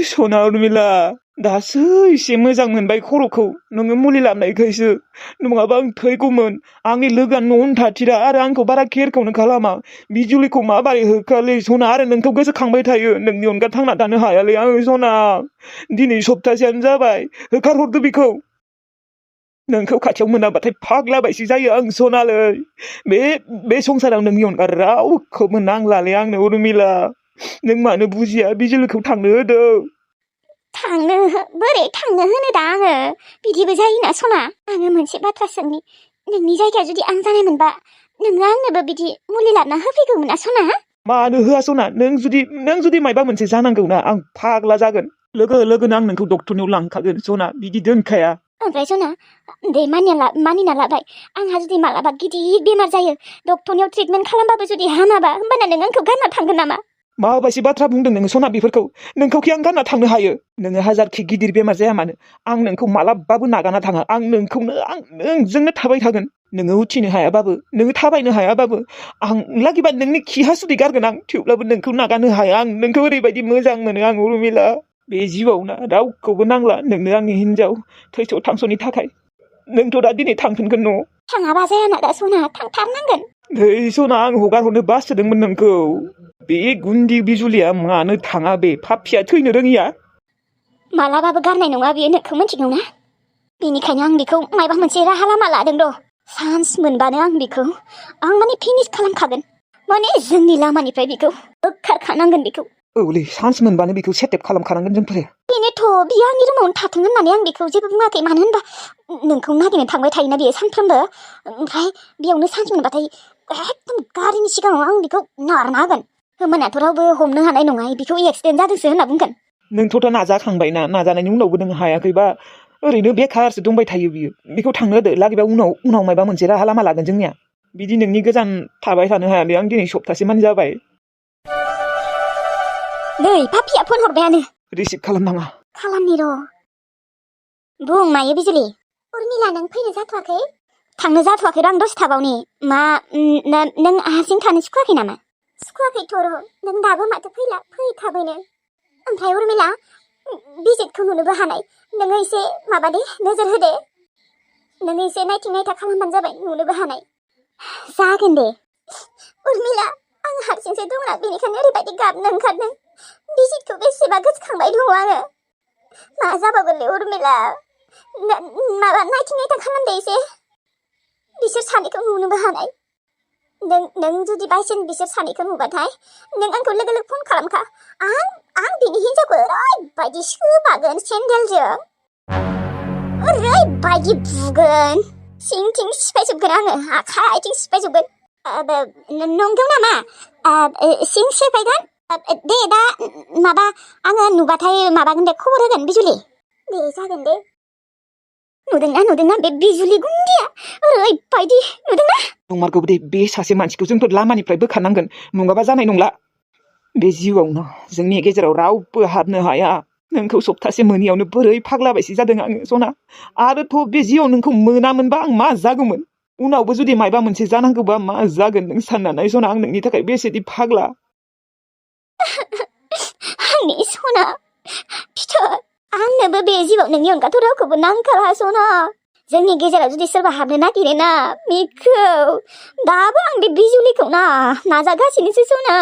सना उर्मिला दासो एसे मोजां मोनबाय खर'खौ नोङो मुलि लाबोनायखायसो नङाबा आं थैगौमोन आंनि लोगोआ न'आवनो थाथिरा आरो आंखौ बारा केयारखौनो खालामा बिजुलिखौ माबोरै होखालै सना आरो नोंखौ गोसोखांबाय थायो नोंनि अनगा थांना थानो हायालै आङो सना दिनै सप्तासेयानो जाबाय होखारहरदो बिखौ नोंखौ खाथियाव मोनाबाथाय फाग्ला बायसो जायो आं सनालै बे संसाराव नोंनि अनगा रावखौबो नांलालै आंनो उर्मिला नों मानो बुजिया बिजुलिखौ थांनो होदो थांनो बोरै थांनो होनो दा आङो बिदिबो जायोना सना आङो मोनसे बाथ्रा सोंनि नोंनि जायगायाव जुदि आं जानायमोनबा नोङो आंनोबो बिदि मुलि लाबोना होफैगौमोन ना सना मानो होआ सना नों जुदि मायबा मोनसे जानांगौना आं फाग्ला जागोन लोगोनो आं नोंखौ डक्टरनियाव लांखागोन सना बिदि दोनखाया ओमफ्राय सना दे मानिना लाबाय आंहा जुदि मालाबा गिदिर बेमार जायो डक्टरनियाव ट्रिटमेन्ट खालामबाबो जुदि हामाबा होमबाना नों आंखौ गारना थांगोन नामा माबायदि बाथ्रा बुंदों नोङो सना बेफोरखौ नोंखौखि आं गारना थांनो हायो नोङो हाजारखि गिदिर बेमार जाया मानो आं नोंखौ मालाबाबो नागारना थाङा आं नोंजोंनो थाबाय थागोन नोङो उथिनो हायाबाबो नोङो थाबायनो हायाबाबो आं लागिबा नोंनि खि हासुदै गारगोन आं थेवब्लाबो नोंखौ नागारनो हाया आं नोंखौ ओरैबायदि मोजां मोनो आं उर्मिला बे जिउआव ना रावखौबो नांला नोंनो आंनि हिनजाव थैस' थांस'नि थाखाय नोंथ' दा दिनै थांफिनगोन न' थाङाबा जायाना दा सना थांथारनांगोन नै सना आं हगारहरनो बासोदोंमोन नोंखौ बे गुन्दि बिजुलिया मानो थाङा बे पापिया थैनो रोङिया मालाबाबो गारनाय नङा बियो नोंखौ मिथिगौ ना बेनिखायनो आं बेखौ मायबा मोनसे राहा लामा लादों र' चान्स मोनबानो आं बेखौ माने फिनिश खालामखागोन माने जोंनि लामानिफ्राय बेखौ होखारखानांगोन बेखौ औलै चान्स मोनबानो बेखौ सेटेप खालामखानांगोन जोंफोर बेनोथ' बियो आंनि रुमावनो थाथों होननानै आं बेखौ जेबो बुङाखै मानो होनबा नोंखौ नागिरनो थांबाय थायोना बियो सानफ्रोमबो ओमफ्राय बेयावनो चान्स मोनबाथाय एकदम गारिनि सिगाङाव आं बेखौ नारना होगोन होमबानाथ' रावबो हमनो हानाय नङा बेखौ एक्सिडेन्ट जादोंसो होनना बुंगोन नोंथ' नाजाखांबायना नाजानायनि उनावबो नों हायाखैबा ओरैनो बेखारसो दंबाय थायो बियो बेखौ थांनो होदो लागिबा उनाव माबा मोनसे राहा लामा लागोन जोंनिया बिदि नोंनि गोजान थाबाय थानो हायालै आं दिनै सप्तासे मानि जाबाय नै पापिया फन हरबायानो रिसिभ खालामनाङा खालामनि र' बुं मायो बिजुलि उर्मिला नों फैनो जाथ'वाखै थांनो जाथ'वाखै र' आं दसे थाबावनि मा नों हारसिं थानो सुखुवाखै नामा सुखुवाखैथ' र' नों दाबो माथो फैला फै थाबैनो ओमफ्राय उर्मिला बिजितखौ नुनोबो हानाय नोङो एसे माबा दे नोजोर होदे नोङो एसे नायथिं नायथा खालामबानो जाबाय नुनोबो हानाय जागोन दे उर्मिला आं हारसिंसो दंना बेनिखायनो ओरैबायदि गाबनो ओंखारदों बिजितखौ बेसेबा गोसोखांबाय दङ आङो मा जाबावगोनलै उर्मिला माबा नायथिं नायथा खालामदे एसे बिसोर सानैखौ नुनोबो हानाय नों जुदि बायसेन बिसोर सानैखौ नुबाथाय नों आंखौ लोगो फन खालामखा आं बिनि हिनजावखौ ओरैबायदि सोबागोन सेन्देलजों ओरैबायदि बुगोन सिंथिं सिफायजोबगोन आङो आखाइ आथिं सिफायजोबगोन नंगौ नामा सिं सिफायगोन दे दा माबा आङो नुबाथाय माबागोन दे खबर होगोन बिजुलि दे जागोन दे नुदोंना बे बिजुलि गुन्दिया ओरैबायदि नुदोंना नंमारगौ दे बे सासे मानसिखौ जोंफोर लामानिफ्राय बोखारनांगोन नङाबा जानाय नंला बे जिउआवनो जोंनि गेजेराव रावबो हाबनो हाया नोंखौ सप्तासे मोनियावनो बोरै फाग्ला बायसि जादों आङो सना आरोथ' बे जिउआव नोंखौ मोनामोनबा आं मा जागौमोन उनावबो जुदि मायबा मोनसे जानांगौबा मा जागोन नों सानना नाय सना आं नोंनि थाखाय बेसेदि फाग्ला आंनि सना फिथर आंनोबो बे जिउआव नोंनि अनगाथ' रावखौबो नांखाला सना जोंनि गेजेराव जुदि सोरबा हाबनो नागिरोना बेखौ दाबो आं बे बिजुलिखौ नाजागासिनोसो सना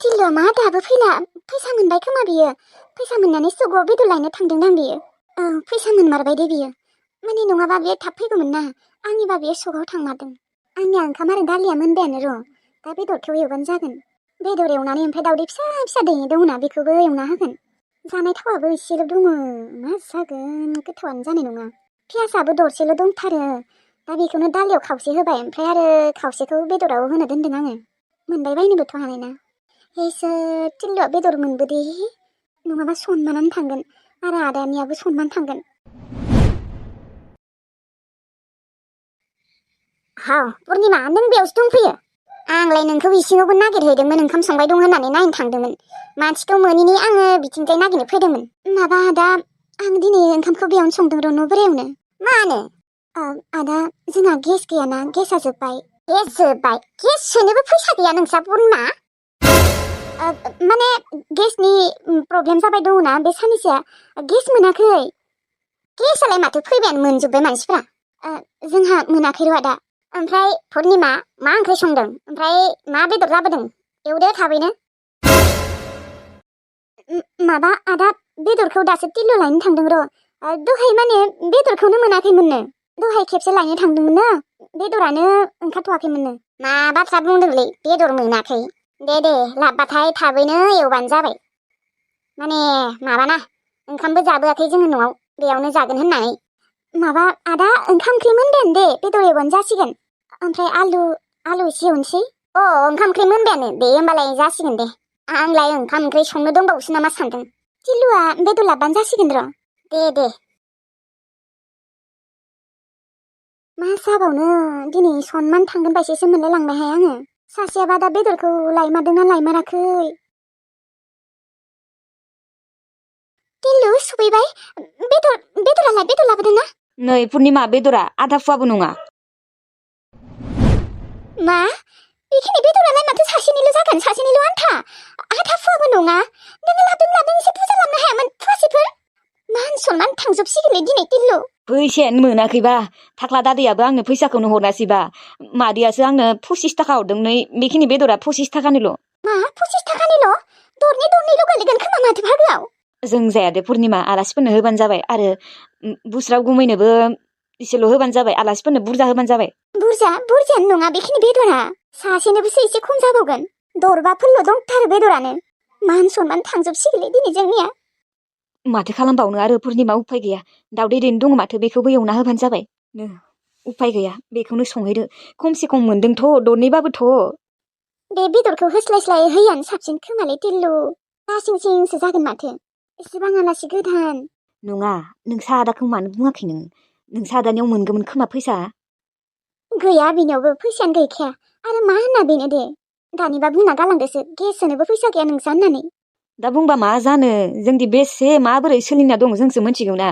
थिल्लुआ मा दाबो फैला फैसा मोनबाय खोमा बियो फैसा मोननानै सगआव बेदर लायनो थांदोंदां बियो फैसा मोनमारबाय दे बियो माने नङाबा बियो थाब फैगौमोन ना आंनिबा बियो सगआव थांमारदों आंनिया ओंखाम आरो दालिया मोनबायानो र' दा बेदरखौ एवबानो जागोन बेदर एवनानै ओमफ्राय दावदै फिसा फिसा दङना बेखौबो एवना होगोन जानाय थावाबो एसेल' दङ मा जागोन गोथावानो जानाय नङा पियासाबो दरसेल' दंथारो दा बेखौनो दालियाव खावसे होबाय ओमफ्राय आरो खावसेखौ बेदराव होना दोनदों आङो मोनबाय बायनोबोथ' हानाय ना इसोर थिल्लुआ बेदर मोनबोदे नङाबा सनमानानो थांगोन आरो आदानियाबो सनमान थांगोन हा पुर्निमा नों बेयावसो दंफैयो आंलाय नोंखौ इसिङावबो नागिरहैदोंमोन ओंखाम संबाय दं होननानै नायनो थांदोंमोन मानसिखौ मोनिनि आङो बिथिंजाय नागिरनो फैदोंमोन माबा आदा आं दिनै ओंखामखौ बेयावनो संदों र' न' बोरायावनो मानो आदा जोंहा गेस गैयाना गेसआ जोब्बाय गेस जोब्बाय गेस सोनोबो फैसा गैया नोंसा बोरमा माने गेसनि प्रब्लेम जाबाय दङना बे साननैसोआ गेस मोनाखै गेसालाय माथो फैबायानो मोनजोब्बाय मानसिफ्रा जोंहा मोनाखै र' आदा ओमफ्राय पुर्निमा मा ओंख्रि संदों ओमफ्राय मा बेदर लाबोदों एवदो थाबैनो माबा आदा बेदरखौ दासो टिल्लु लायनो थांदों र' दहाय माने बेदरखौनो मोनाखैमोननो दहाय खेबसे लायनो थांदोंमोन ना बेदरानो ओंखारथ'वाखैमोननो मा बाथ्रा बुंदोंलै बेदर मोनाखै दे लाबबाथाय थाबैनो एवबानो जाबाय माने माबाना ओंखामबो जाबोआखै जोङो न'आव बेयावनो जागोन होननानै माबा आदा ओंखाम ओंख्रि मोनबायानो दे बेदर एवबानो जासिगोन ओमफ्राय आलु एसे एवनोसै ओंखाम ओंख्रि मोनबायानो दे होमबालाय जासिगोन दे आंलाय ओंखाम ओंख्रि संनो दंबावोसो नामा सानदों टिल्लुआ बेदर लाबबानो जासिगोन र' दे मा जाबावनो दिनै सनमान थांगोन बायदिसो मोनलाय लांबायहाय आङो सासेयाबा दा बेदरखौ लायमारदोंना लायमाराखै टिल्लु सफैबाय बेदरालाय बेदर लाबोदों ना नै पुर्निमा बेदरा आधा फुवाबो नङा मा बेखिनि बेदरालाय माथो सासेनिल' जागोन सासेनिल' आन्था आधा फुवाबो नङा नोङो लाबोदों एसे बुरजा लाबनो हायामोन फुवासेफोर मान सनमान थांजोबसिगोनलै दिनै टिल्लु फैसायानो मोनाखैबा थाख्ला दादैयाबो आंनो फैसाखौनो हरासैबा मादैयासो आंनो 25 थाखा हरदों नै बेखिनि बेदरा 25 थाखानिल' मा 25 थाखानिल' दरनैल' गोलैगोन खोमा माथो भागोआव जों जायादे पुर्निमा आलासिफोरनो होबानो जाबाय आरो बुस्राव गुमैनोबो इसेल' होबानो जाबाय आलासिफोरनो बुरजा होबानो जाबाय बुरजायानो नङा बेखिनि बेदरा सासेनोबोसो एसे खम जाबावगोन दरबाफोरल' दंथारो बेदरानो मान सनमान थांजोबसिगोनलै दिनै जोंनिया माथो खालामबावनो आरो पुर्निमा उफाय गैया दाउदै दैनो दङ माथो बेखौबो एवना होबानो जाबाय उफाय गैया बेखौनो संहैदो खमसे खम मोनदोंथ' दरनैबाबोथ' बे बेदरखौ होस्लायस्लाय हैयानो साबसिन खोमालै टिल्लु लासिंसिंसो जागोन माथो एसेबां आलासि गोदान नङा नोंसा आदाखौ मानो बुङाखै नोंसा आदानियाव मोनगौमोन खोमा फैसा गैया बिनावबो फैसायानो गैखाया आरो मा होनना बेनो दे दानिबा बुंना गालांदोसो गेस सोनोबो फैसा गैया नोंसा होननानै दा बुंबा मा जानो जोंदि बेसे माबोरै सोलिना दं जोंसो मिथिगौ ना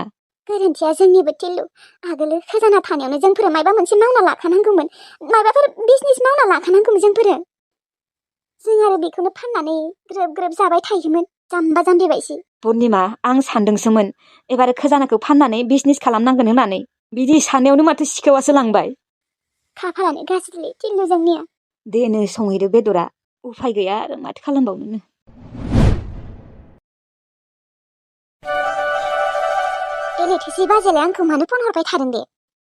गोरोन्थिया जोंनिबो टिल्लु आगोलो खजाना थानायावनो जोंफोर मायबा मोनसे मावना लाखानांगौमोन माबाफोर बिजनेस मावना लाखानांगौमोन जोंफोरो जों आरो बेखौनो फाननानै ग्रोब जाबाय थायोमोन जाम्बा जाम्बि बायसि पुर्निमा आं सानदोंसोमोन एबार खजानाखौ फाननानै बिजनेस खालामनांगोन होननानै बिदि साननायावनो माथो सिखावासो लांबाय खाफालानो गाज्रिलै टिल्लु जोंनिया देनो संहैदो बेदरा उफाय गैया आरो माथो खालामबावनो बेलेथेसै बाजालाय आंखौ मानो फन हरबाय थादों दे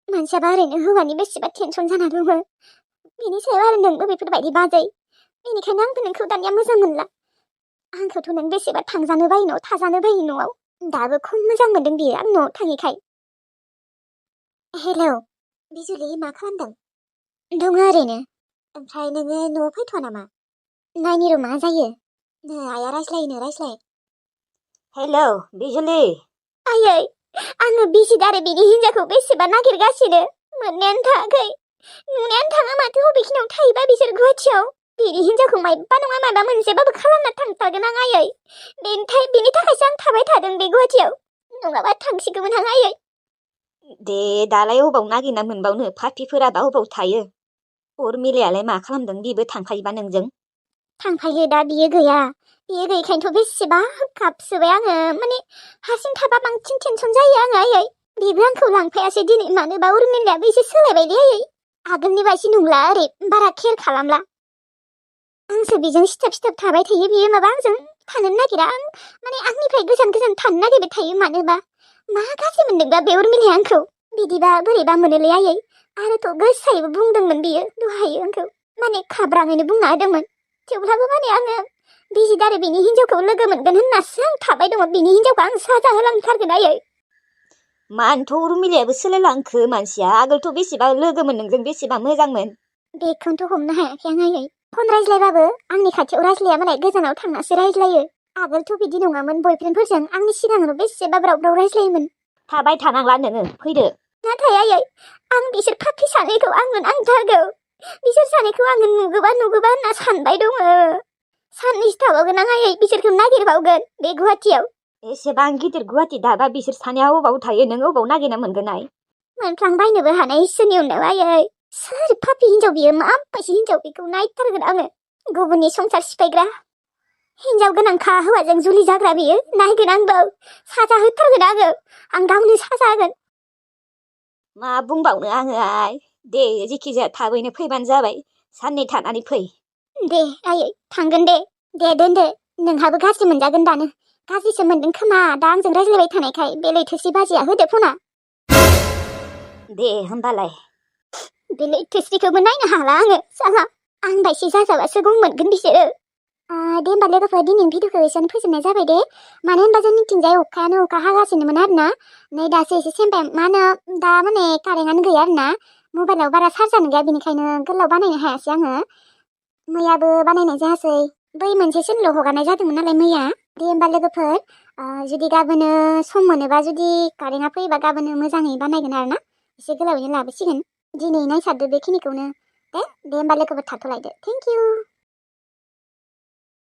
मानसियाबा ओरैनो हौवानि बेसेबा टेनसन जाना दङ बेनि सायाव आरो नोंबो बेफोरबायदि बाजै बेनिखायनो आंबो नोंखौ दानिया मोजां मोनला आंखौथ' नों बेसेबा थांजानो बायो न'आव थाजानो बायो न'आव दाबो खम मोजां मोनदों बियो आं न'आव थाङैखाय हेलौ बिजुलि मा खालामदों दङ ओरैनो ओमफ्राय नोङो न'आव फैथ'वा नामा नायनि र' मा जायो नै आइया रायज्लाय हेलौ बिजुलि आयै आङो बिसिदारे बिनि हिन्जावखौ बेसेबा नागिरगासिनो मोननायानो थाङाखै नुनायानो थाङा माथो बबेखिनियाव थायोबा बिसोर गुवाहाटियाव बिनि हिन्जावखौ मायबा नङा मायबा मोनसेबाबो खालामना थांथारगोन आं आयै बेनि थाखायसो आं थाबाय थादों बे गुवाहाटियाव नङाबा थांसिगौमोन आं आयै दे दालाय अबाव नागिरना मोनबावनो पार्टिफोरा दा अबाव थायो उर्मिलायालाय मा खालामदों बिबो थांफायोबा नोंजों थांफायो दा बियो गैयैखायनोथ' बेसेबा गाबसोबाय आङो माने हारसिं थाबा बांसिन टेनसन जायो आङो आयै बेबो आंखौ लांफायासै दिनै मानोबा उर्मिलायाबो एसे सोलायबायलै आयै आगोलनि बायदि नंला ओरै बारा केयार खालामला आंसो बेजों सिथाब थाबाय थायो बियो माबा आंजों थानो नागिरा आं माने आंनिफ्राय गोजान थानो नागिरबाय थायो मानोबा मा गाज्रि मोनदोंबा बे उर्मिलाया आंखौ बिदिबा बोरैबा मोनोलै आयै आरोथ' गोसायैबो बुंदोंमोन बियो दहायो आंखौ माने खाब्राङैनो बुंना होदोंमोन थेवब्लाबो माने आङो बिजिदारे बिनि हिन्जावखौ लोगो मोनगोन होननासो आं थाबाय दङ बिनि हिन्जावखौ आं साजा होलांथारगोन आयै मानोथ' उर्मिलायाबो सोलायलांखो मानसिया आगोलथ' बेसेबा लोगोमोन नोंजों बेसेबा मोजांमोन बेखौनोथ' हमनो हायाखै आं आयै फन रायज्लायबाबो आंनि खाथियाव रायज्लाया मालाय गोजानाव थांनासो रायज्लायो आगोलथ' बिदि नङामोन बयफ्रेन्डफोरजों आंनि सिगाङावनो बेसेबा ब्राव रायज्लायोमोन थाबाय थानांला नोङो फैदो नाथाय आयै आं बिसोर पार्टि सानैखौ आंनो नांथारगौ बिसोर सानैखौ आङो नुगोबा होनना सानबाय दङ साननैसो थाबावगोन आं आयै बिसोरखौ नागिरबावगोन बे गुवाहाटियाव एसेबां गिदिर गुवाहाटि दाबा बिसोर सानैया अबाव थायो नों अबाव नागिरना मोनगोन आइ मोनफ्लांबायनोबो हानाय इसोरनि उनाव आयै सोर पापि हिन्जाव बियो माबायदि हिन्जाव बेखौ नायथारगोन आङो गुबुननि संसार सिफायग्रा हिन्जाव गोनांखा हौवाजों जुलि जाग्रा बियो नायगोन आंबो साजा होथारगोन आङो आं गावनो साजा होगोन मा बुंबावनो आङोहाय दे जेखिजाया थाबैनो फैबानो जाबाय साननै थानानै फै दे आयै थांगोन दे दोनदो नोंहाबो गाज्रि मोनजागोन दानो गाज्रिसो मोनदों खोमा दा आंजों रायज्लायबाय थानायखाय बे लैथोसि बाजिया होदो फना दे होमबालाय बे लैथोस्रिखौबो नायनो हाला आङो साला आं बायसि जाजाबासो गं मोनगोन बिसोरो दे होमबा लोगोफोर दिनैनि भिडिअखौ एसेयावनो फोजोबनाय जाबाय दे मानो होनबा जोंनिथिंजाय अखा हागासिनोमोन आरोना नै दासो एसे सेमबाय मा होनो दा माने कारेन्टआनो गैया आरोना मबाइलाव बारा चार्जानो गैया बेनिखायनो गोलाव बानायनो हायासै आङो मैयाबो बानायनाय जायासै बै मोनसे चेनेलाव हगारनाय जादोंमोन नालाय मैया दे होमबा लोगोफोर जुदि गाबोनो सम मोनोबा जुदि कारेन्टआ फैयोबा गाबोनो मोजाङै बानायगोन आरोना एसे गोलावैनो लाबोसिगोन दिनै नायसारदो बेखिनिखौनो दे होमबा लोगोफोर थाथ'लायदो थेंक इउ